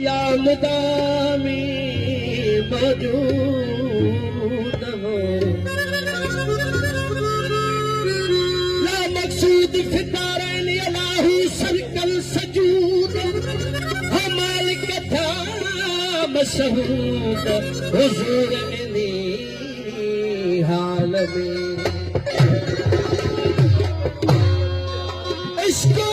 या मुदामी मौजूद हो ला मकसूद फितारन अलाहू सरकल सजूद हमाल कथा मशहूद हुजूर इनी हाल में इश्क़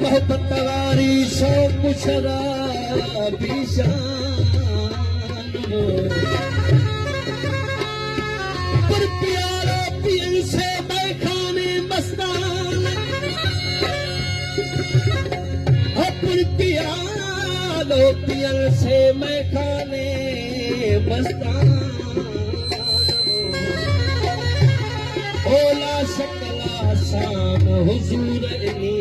मोहब्बत वारी शौक शराबी शान पर प्यारा पियन से बैखाने मस्तान पर प्यारो पियन से मैं खाने मस्तान ओला शकला शाम हुजूर इनी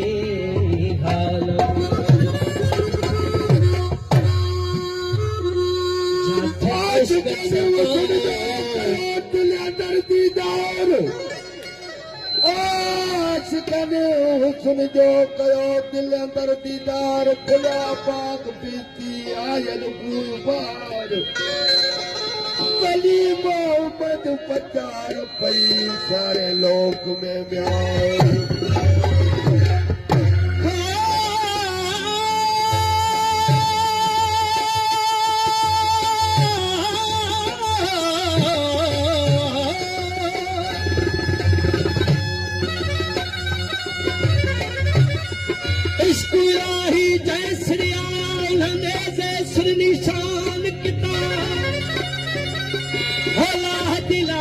सुन जो कयो दिल अंदर दीदार खुला पाक पीती आयल गुबार वली मोहम्मद पचार पई सारे लोक में म्यार निशान किताब होला दिला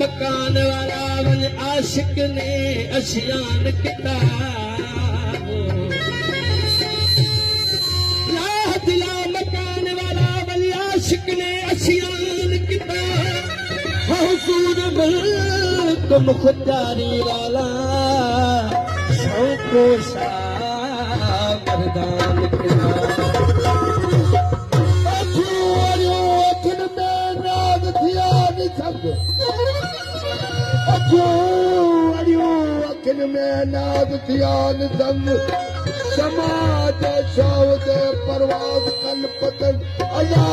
मकान वाला वल आशिक ने अशियान किताब ला दिला मकान वाला वल आशिक ने अशियान किताब हुजूर तुम खुदारी वाला शौको शाह मर्दान किताब अखिन में नाद ध्यान संग समाज शौद परवाज कल पतन अल्लाह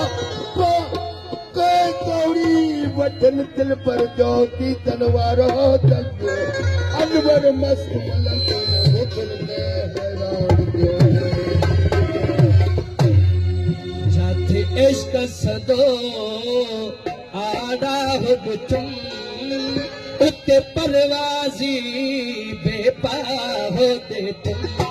कौड़ी वठन दिल पर जोती तलवार हो तक अनवर मस्त मलंग हुक्म में हैरान जाते इश्क सदो आड़ा हो तुम उते परवाजी बेपा हो दे तुम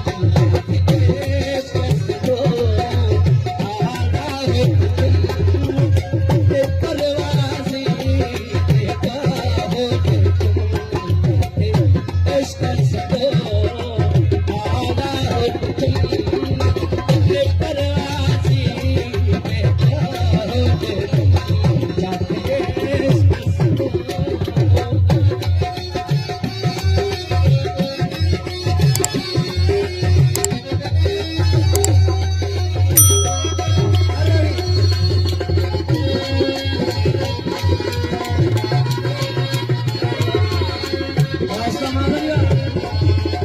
Hasta mañana.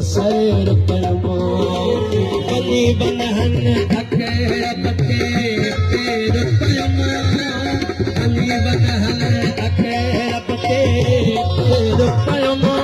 सर परमो अली बनहन थके पके पेर परमो अली बनहन थके पके पेर परमो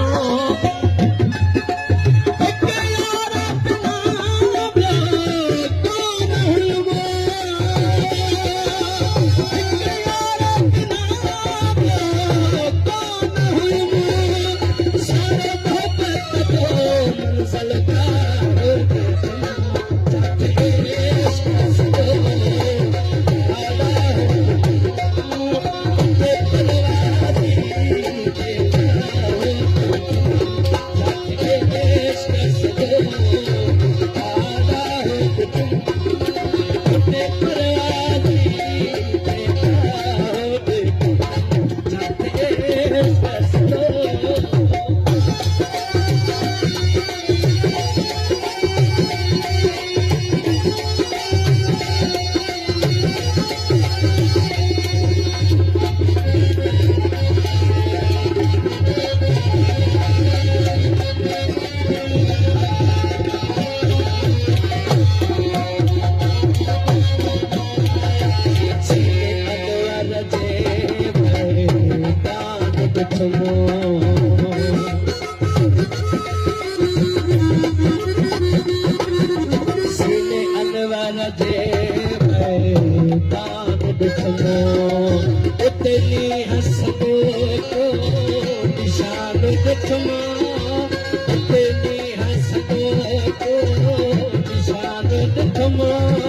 Come on.